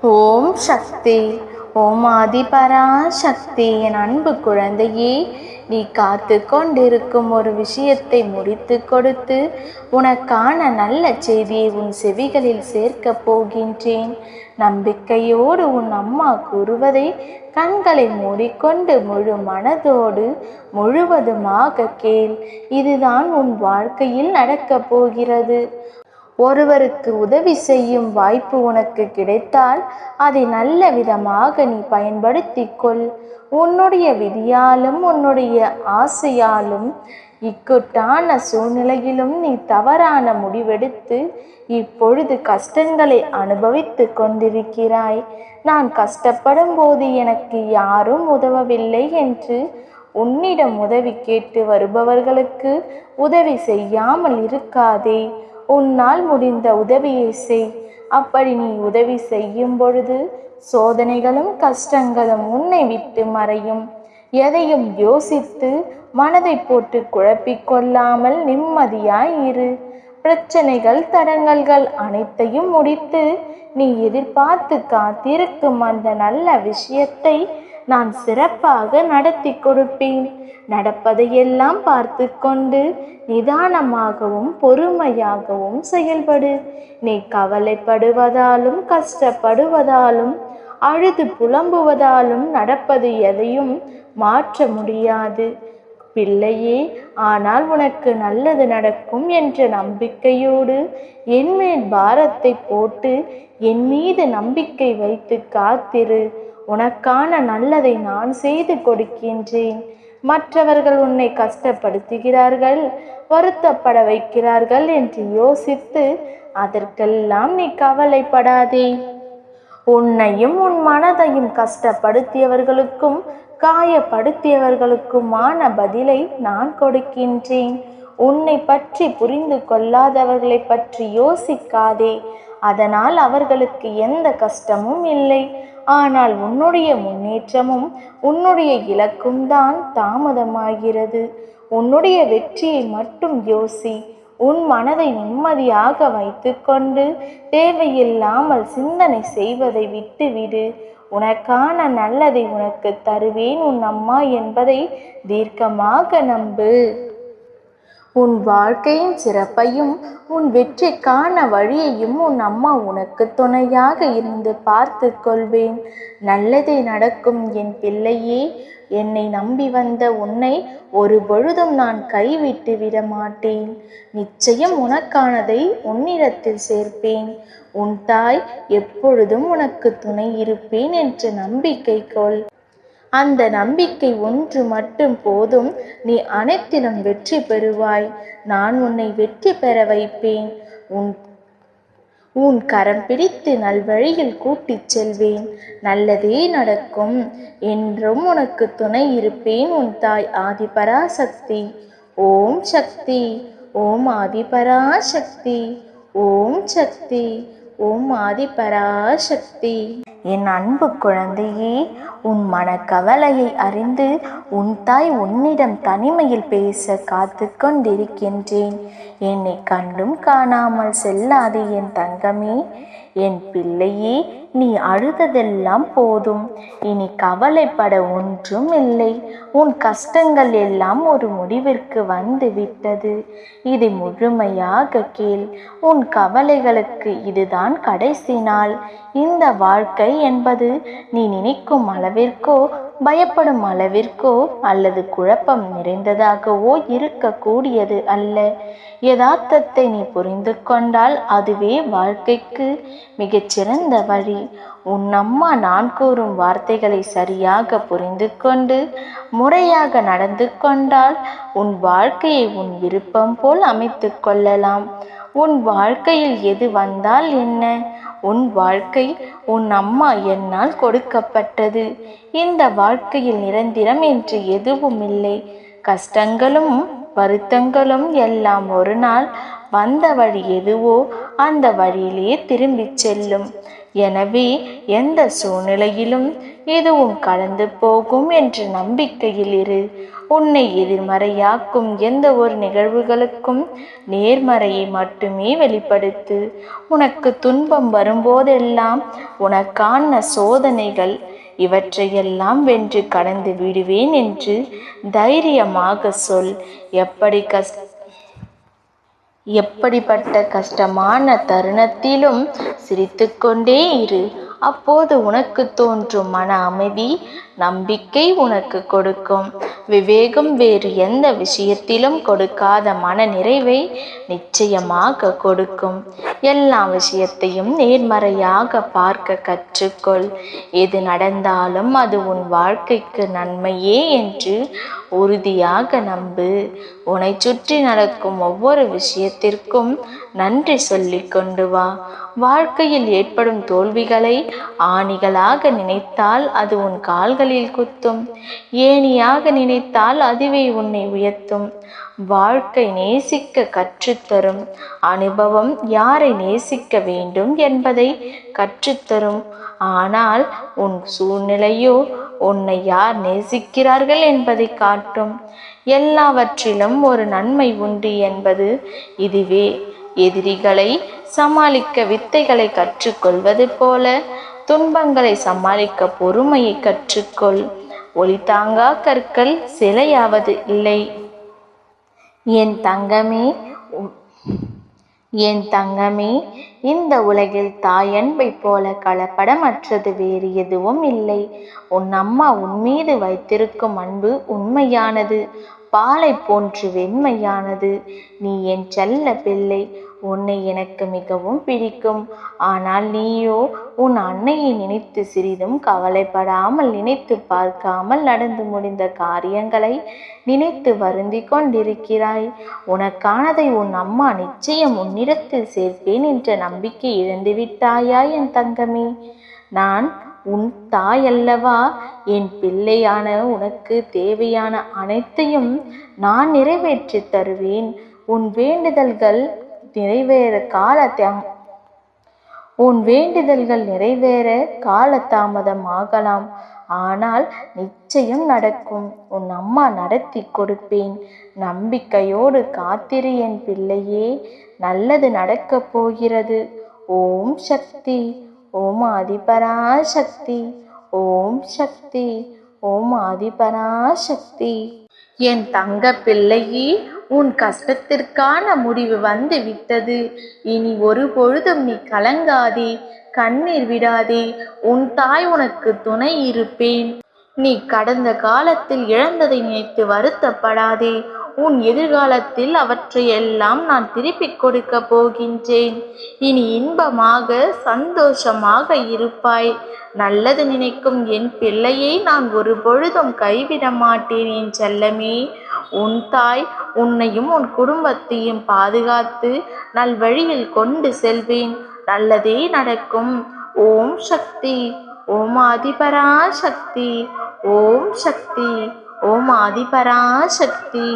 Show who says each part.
Speaker 1: ஓம் சக்தி. ஓம் ஆதிபரா சக்தி. என் அன்பு குழந்தையே, நீ காத்து கொண்டிருக்கும் ஒரு விஷயத்தை முடித்து கொடுத்து உனக்கான நல்ல செய்தியை உன் செவிகளில் சேர்க்கப் போகின்றேன். நம்பிக்கையோடு உன் அம்மா கூறுவதை கண்களை மூடிக்கொண்டு முழு மனதோடு முழுவதுமாக கேள். இதுதான் உன் வாழ்க்கையில் நடக்கப் போகிறது. ஒருவருக்கு உதவி செய்யும் வாய்ப்பு உனக்கு கிடைத்தால் அதை நல்ல விதமாக நீ பயன்படுத்தி கொள். உன்னுடைய விதியாலும் உன்னுடைய ஆசையாலும் இக்கட்டான சூழ்நிலையிலும் நீ தவறான முடிவெடுத்து இப்பொழுது கஷ்டங்களை அனுபவித்து கொண்டிருக்கிறாய். நான் கஷ்டப்படும் போது எனக்கு யாரும் உதவவில்லை என்று உன்னிடம் உதவி கேட்டு வருபவர்களுக்கு உதவி செய்யாமல் இருக்காதே. உன்னால் முடிந்த உதவியை செய். அப்படி நீ உதவி செய்யும் பொழுது சோதனைகளும் கஷ்டங்களும் உன்னை விட்டு மறையும். எதையும் யோசித்து மனதை போட்டு குழப்பிக்கொள்ளாமல் நிம்மதியாய் இரு. பிரச்சனைகள் தடங்கல்கள் அனைத்தையும் முடித்து நீ எதிர்பார்த்து காத்திருக்கும் அந்த நல்ல விஷயத்தை நான் சிறப்பாக நடத்தி கொடுப்பேன். நடப்பதையெல்லாம் பார்த்து கொண்டு நிதானமாகவும் பொறுமையாகவும் செயல்படு. நீ கவலைப்படுவதாலும் கஷ்டப்படுவதாலும் அழுது புலம்புவதாலும் நடப்பது எதையும் மாற்ற முடியாது பிள்ளையே. ஆனால் உனக்கு நல்லது நடக்கும் என்ற நம்பிக்கையோடு என்மேல் பாரத்தை போட்டு என் மீது நம்பிக்கை வைத்து காத்திரு. உனக்கான நல்லதை நான் செய்து கொடுக்கின்றேன். மற்றவர்கள் உன்னை கஷ்டப்படுத்துகிறார்கள், வருத்தப்பட வைக்கிறார்கள் என்று யோசித்து அதற்கெல்லாம் நீ கவலைப்படாதே. உன்னையும் உன் மனதையும் கஷ்டப்படுத்தியவர்களுக்கும் காயப்படுத்தியவர்களுக்குமான பதிலை நான் கொடுக்கின்றேன். உன்னை பற்றி புரிந்து கொள்ளாதவர்களை பற்றி யோசிக்காதே. அதனால் அவர்களுக்கு எந்த கஷ்டமும் இல்லை. ஆனால் உன்னுடைய முன்னேற்றமும் உன்னுடைய இலக்கும் தான் தாமதமாகிறது. உன்னுடைய வெற்றியை மட்டும் யோசி. உன் மனதை நிம்மதியாக வைத்து கொண்டு தேவையில்லாமல் சிந்தனை செய்வதை விட்டுவிடு. உனக்கான நல்லதை உனக்கு தருவேன் உன் அம்மா என்பதை தீர்க்கமாக நம்பு. உன் வாழ்க்கையின் சிறப்பையும் உன் வெற்றிக்கான வழியையும் உன் அம்மா உனக்கு துணையாக இருந்து பார்த்து கொள்வேன். நல்லதே நடக்கும் என் பிள்ளையே. என்னை நம்பி வந்த உன்னை ஒரு பொழுதும் நான் கைவிட்டு விட மாட்டேன். நிச்சயம் உனக்கானதை உன்னிடத்தில் சேர்ப்பேன். உன் தாய் எப்பொழுதும் உனக்கு துணை இருப்பேன் என்று நம்பிக்கை கொள். அந்த நம்பிக்கை ஒன்று மட்டும் போதும். நீ அனைத்திலும் வெற்றி பெறுவாய். நான் உன்னை வெற்றி பெற வைப்பேன். உன் கரம் பிடித்து நல்வழியில் கூட்டிச் செல்வேன். நல்லதே நடக்கும். என்றும் உனக்கு துணை இருப்பேன். உன் தாய் ஆதிபராசக்தி. ஓம் சக்தி. ஓம் ஆதிபராசக்தி. ஓம் சக்தி. ஓம் ஆதிபராசக்தி. என் அன்பு குழந்தையே, உன் மனக்கவலையை அறிந்து உன் தாய் உன்னிடம் தனிமையில் பேச காத்து கொண்டிருக்கின்றேன். என்னை கண்டும் காணாமல் செல்லாதே என் தங்கமே. என் பிள்ளையே, நீ அழுததெல்லாம் போதும். இனி கவலைப்பட ஒன்றும் இல்லை. உன் கஷ்டங்கள் எல்லாம் ஒரு முடிவிற்கு வந்து விட்டது. இதை முழுமையாக கேள். உன் கவலைகளுக்கு இதுதான் கடைசி நாள். இந்த வாழ்க்கை என்பது நீ நினைக்கும் அளவிற்கோ பயப்படும் அளவிற்கோ அல்லது குழப்பம் நிறைந்ததாகவோ இருக்கக்கூடியது அல்ல. யதார்த்தத்தை நீ புரிந்து கொண்டால் அதுவே வாழ்க்கைக்கு மிகச்சிறந்த வழி. உன் அம்மா நான் கூறும் வார்த்தைகளை சரியாக புரிந்து கொண்டு முறையாக நடந்து கொண்டால் உன் வாழ்க்கையை உன் விருப்பம் போல் அமைத்து கொள்ளலாம். உன் வாழ்க்கையில் எது வந்தால் என்ன? உன் வாழ்க்கை உன் அம்மா என்னால் கொடுக்கப்பட்டது. இந்த வாழ்க்கையில் நிரந்தரம் என்று எதுவும் இல்லை. கஷ்டங்களும் வருத்தங்களும் எல்லாம் ஒரு நாள் வந்த வழி எதுவோ அந்த வழியிலே திரும்பிச் செல்லும். எனவே எந்த சூழ்நிலையிலும் இதுவும் கடந்து போகும் என்ற நம்பிக்கையில் இரு. உன்னை எதிர்மறையாக்கும் எந்த ஒரு நிகழ்வுகளுக்கும் நேர்மறையை மட்டுமே வெளிப்படுத்து. உனக்கு துன்பம் வரும்போதெல்லாம் உனக்கான சோதனைகள் இவற்றையெல்லாம் வென்று கடந்து விடுவேன் என்று தைரியமாக சொல். எப்படிப்பட்ட கஷ்டமான தருணத்திலும் சிரித்துக்கொண்டே இரு. அப்போது உனக்கு தோன்றும் மன அமைதி, நம்பிக்கை உனக்கு கொடுக்கும். விவேகம் வேறு எந்த விஷயத்திலும் கொடுக்காத மன நிறைவை நிச்சயமாக கொடுக்கும். எல்லா விஷயத்தையும் நேர்மறையாக பார்க்க கற்றுக்கொள். எது நடந்தாலும் அது உன் வாழ்க்கைக்கு நன்மையே என்று உறுதியாக நம்பு. உன்னை சுற்றி நடக்கும் ஒவ்வொரு விஷயத்திற்கும் நன்றி சொல்லிக் கொண்டு வா. வாழ்க்கையில் ஏற்படும் தோல்விகளை ஆணிகளாக நினைத்தால் அது உன் கால்களில் குத்தும். ஏணியாக நினைத்தால் அதுவே உன்னை உயர்த்தும். வாழ்க்கை நேசிக்க கற்றுத்தரும். அனுபவம் யாரை நேசிக்க வேண்டும் என்பதை கற்றுத்தரும். ஆனால் உன் சூழ்நிலையோ உன்னை யார் நேசிக்கிறார்கள் என்பதை காட்டும். எல்லாவற்றிலும் ஒரு நன்மை உண்டு என்பது இதுவே. எதிரிகளை சமாளிக்க வித்தைகளை கற்றுக்கொள்வது போல துன்பங்களை சமாளிக்க பொறுமையை கற்றுக்கொள். ஒளி தாங்கா கற்கள் சிலையாவது இல்லை. என் தங்கமே, இந்த உலகில் தாயன்பை போல கலப்படமற்றது வேறு எதுவும் இல்லை. உன் அம்மா உன்மீது வைத்திருக்கும் அன்பு உண்மையானது, பாலை போன்று வெண்மையானது. நீ என் செல்ல பிள்ளை. உன்னை எனக்கு மிகவும் பிடிக்கும். ஆனால் நீயோ உன் அன்னையை நினைத்து சிறிதும் கவலைப்படாமல், நினைத்து பார்க்காமல் நடந்து முடிந்த காரியங்களை நினைத்து வருந்தி கொண்டிருக்கிறாய். உனக்கானதை உன் அம்மா நிச்சயம் உன்னிடத்தில் சேர்ப்பேன் என்ற நம்பிக்கை இழந்து விட்டாயா என் தங்கமே? நான் உன் தாயல்லவா? என் பிள்ளையான உனக்கு தேவையான அனைத்தையும் நான் நிறைவேற்றி தருவேன். உன் வேண்டுதல்கள் நிறைவேற காலதாமதமாகலாம், ஆனால் நிச்சயம் நடக்கும். உன் அம்மா நடத்தி கொடுப்பேன். நம்பிக்கையோடு காத்திரு என் பிள்ளையே. நல்லது நடக்கப் போகிறது. ஓம் சக்தி. ஓம் ஆதிபராசக்தி. ஓம் சக்தி. ஓம் ஆதிபராசக்தி. என் தங்க பிள்ளையே, உன் கஷ்டத்திற்கான முடிவு வந்து விட்டது. இனி ஒரு பொழுதும் நீ கலங்காதே, கண்ணீர் விடாதே. உன் தாய் உனக்கு துணை இருப்பேன். நீ கடந்த காலத்தில் இழந்ததை நினைத்து வருத்தப்படாதே. உன் எதிர்காலத்தில் அவற்றையெல்லாம் நான் திருப்பிக் கொடுக்க போகின்றேன். இனி இன்பமாக சந்தோஷமாக இருப்பாய். நல்லது நினைக்கும் என் பிள்ளையை நான் ஒரு பொழுதும் கைவிட மாட்டேன் என் செல்லமே. உன் தாய் உன்னையும் உன் குடும்பத்தையும் பாதுகாத்து நல்வழியில் கொண்டு செல்வேன். நல்லதே நடக்கும். ஓம் சக்தி. ஓம் ஆதிபராசக்தி. ஓம் சக்தி. ஓம் ஆதிபராசக்தி.